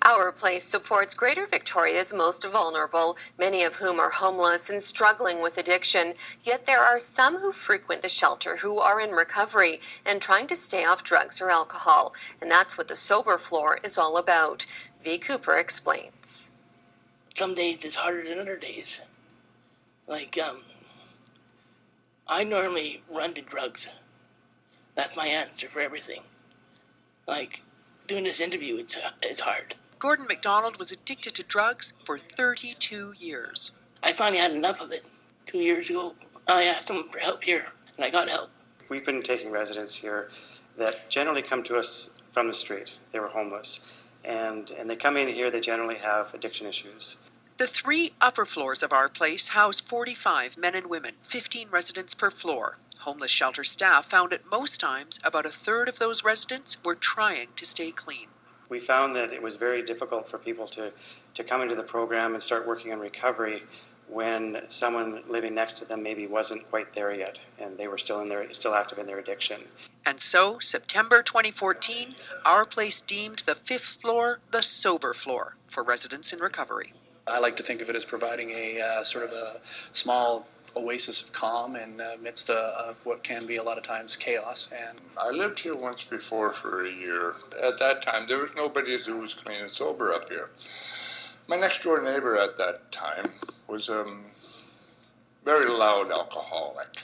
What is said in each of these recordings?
Our Place supports Greater Victoria's most vulnerable, many of whom are homeless and struggling with addiction. Yet there are some who frequent the shelter who are in recovery and trying to stay off drugs or alcohol. And that's what the Sober Floor is all about. V. Cooper explains. Some days it's harder than other days. I normally run to drugs. That's my answer for everything. Doing this interview, it's hard. Gordon McDonald was addicted to drugs for 32 years. I finally had enough of it. 2 years ago, I asked them for help here, and I got help. We've been taking residents here that generally come to us from the street. They were homeless. And they come in here, they generally have addiction issues. The 3 upper floors of Our Place house 45 men and women, 15 residents per floor. Homeless shelter staff found at most times about a third of those residents were trying to stay clean. We found that it was very difficult for people to come into the program and start working on recovery when someone living next to them maybe wasn't quite there yet, and they were still active in their addiction. And so, September 2014, Our Place deemed the 5th floor the Sober Floor for residents in recovery. I like to think of it as providing a sort of a small oasis of calm in the midst of what can be a lot of times chaos. And I lived here once before for a year. At that time, there was nobody who was clean and sober up here. My next door neighbor at that time was a very loud alcoholic.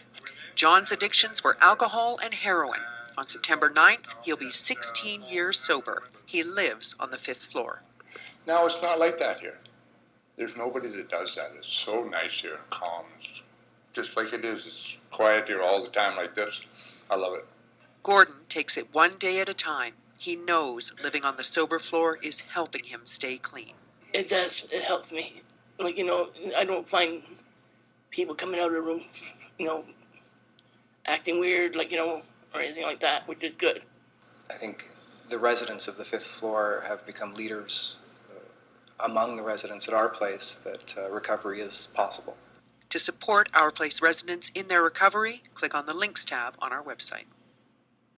John's addictions were alcohol and heroin. On September 9th, he'll be 16 years sober. He lives on the 5th floor. Now it's not like that here. There's nobody that does that. It's so nice here, calm. It's just like it is. It's quiet here all the time like this. I love it. Gordon takes it one day at a time. He knows living on the Sober Floor is helping him stay clean. It does. It helps me. I don't find people coming out of the room, acting weird, or anything like that, which is good. I think the residents of the 5th floor have become leaders among the residents at Our Place that recovery is possible. To support Our Place residents in their recovery, click on the Links tab on our website.